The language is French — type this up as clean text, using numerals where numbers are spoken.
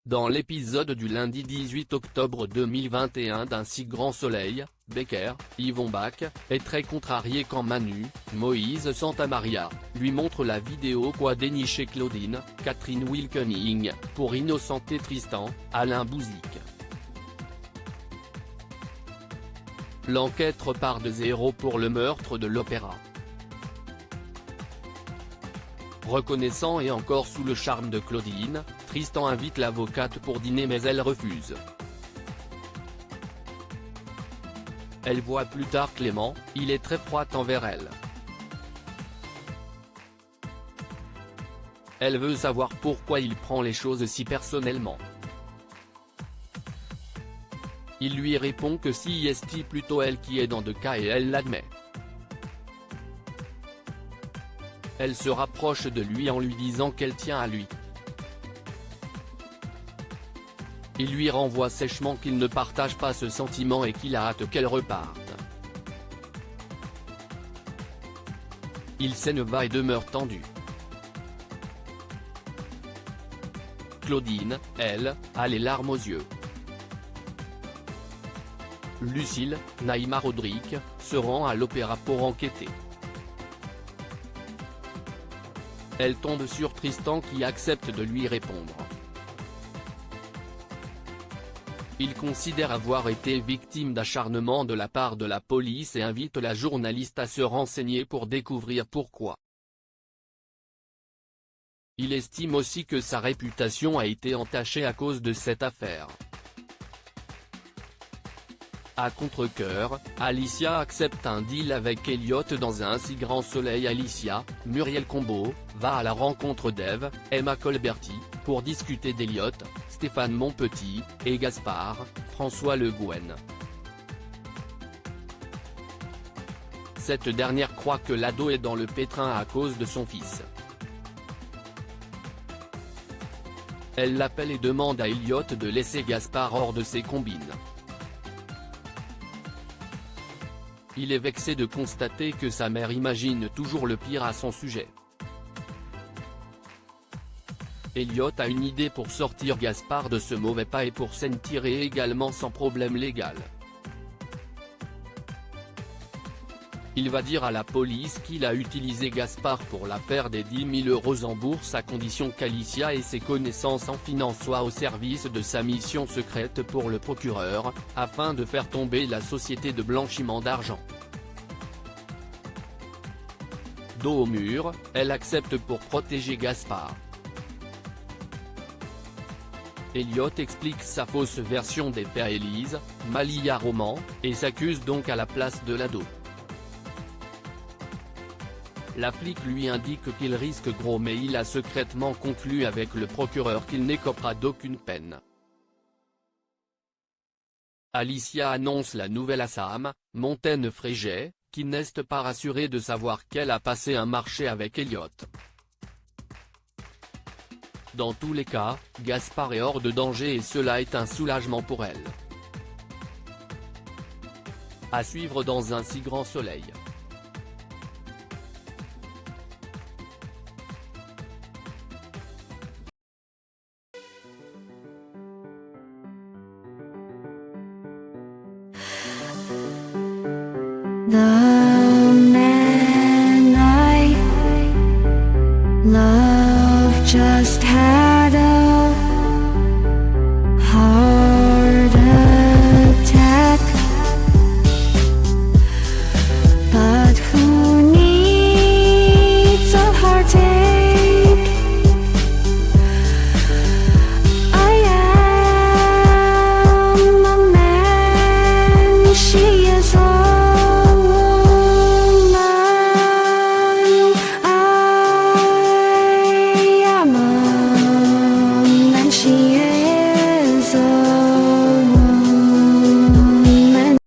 Dans l'épisode du lundi 18 octobre 2021 d'Un si grand soleil, Becker, Yvon Bach, est très contrarié quand Manu, Moïse Santamaria, lui montre la vidéo qu'a déniché Claudine, Catherine Wilkening, pour innocenter Tristan, Alain Bouzik. L'enquête repart de zéro pour le meurtre de l'opéra. Reconnaissant et encore sous le charme de Claudine, Tristan invite l'avocate pour dîner mais elle refuse. Elle voit plus tard Clément, il est très froid envers elle. Elle veut savoir pourquoi il prend les choses si personnellement. Il lui répond que si est plutôt elle qui est dans de cas et elle l'admet. Elle se rapproche de lui en lui disant qu'elle tient à lui. Il lui renvoie sèchement qu'il ne partage pas ce sentiment et qu'il a hâte qu'elle reparte. Ils s'en va et demeure tendu. Claudine, elle, a les larmes aux yeux. Lucille, Naïma Rodrigue, se rend à l'opéra pour enquêter. Elle tombe sur Tristan qui accepte de lui répondre. Il considère avoir été victime d'acharnement de la part de la police et invite la journaliste à se renseigner pour découvrir pourquoi. Il estime aussi que sa réputation a été entachée à cause de cette affaire. À contre-cœur, Alicia accepte un deal avec Elliot dans Un si grand soleil. Alicia, Muriel Combeau, va à la rencontre d'Ève, Emma Colberti, pour discuter d'Elliot, Stéphane Monpetit, et Gaspard, François Le Guen. Cette dernière croit que l'ado est dans le pétrin à cause de son fils. Elle l'appelle et demande à Elliot de laisser Gaspard hors de ses combines. Il est vexé de constater que sa mère imagine toujours le pire à son sujet. Elliot a une idée pour sortir Gaspard de ce mauvais pas et pour s'en tirer également sans problème légal. Il va dire à la police qu'il a utilisé Gaspard pour l'affaire des 10 000 € en bourse à condition qu'Alicia et ses connaissances en finance soient au service de sa mission secrète pour le procureur, afin de faire tomber la société de blanchiment d'argent. Dos au mur, elle accepte pour protéger Gaspard. Elliot explique sa fausse version des faits à Élise, Malia Roman, et s'accuse donc à la place de l'ado. La flic lui indique qu'il risque gros mais il a secrètement conclu avec le procureur qu'il n'écopera d'aucune peine. Alicia annonce la nouvelle à Sam, Montaine Fréget, qui n'est pas rassurée de savoir qu'elle a passé un marché avec Elliot. Dans tous les cas, Gaspard est hors de danger et cela est un soulagement pour elle. À suivre dans Un si grand soleil. The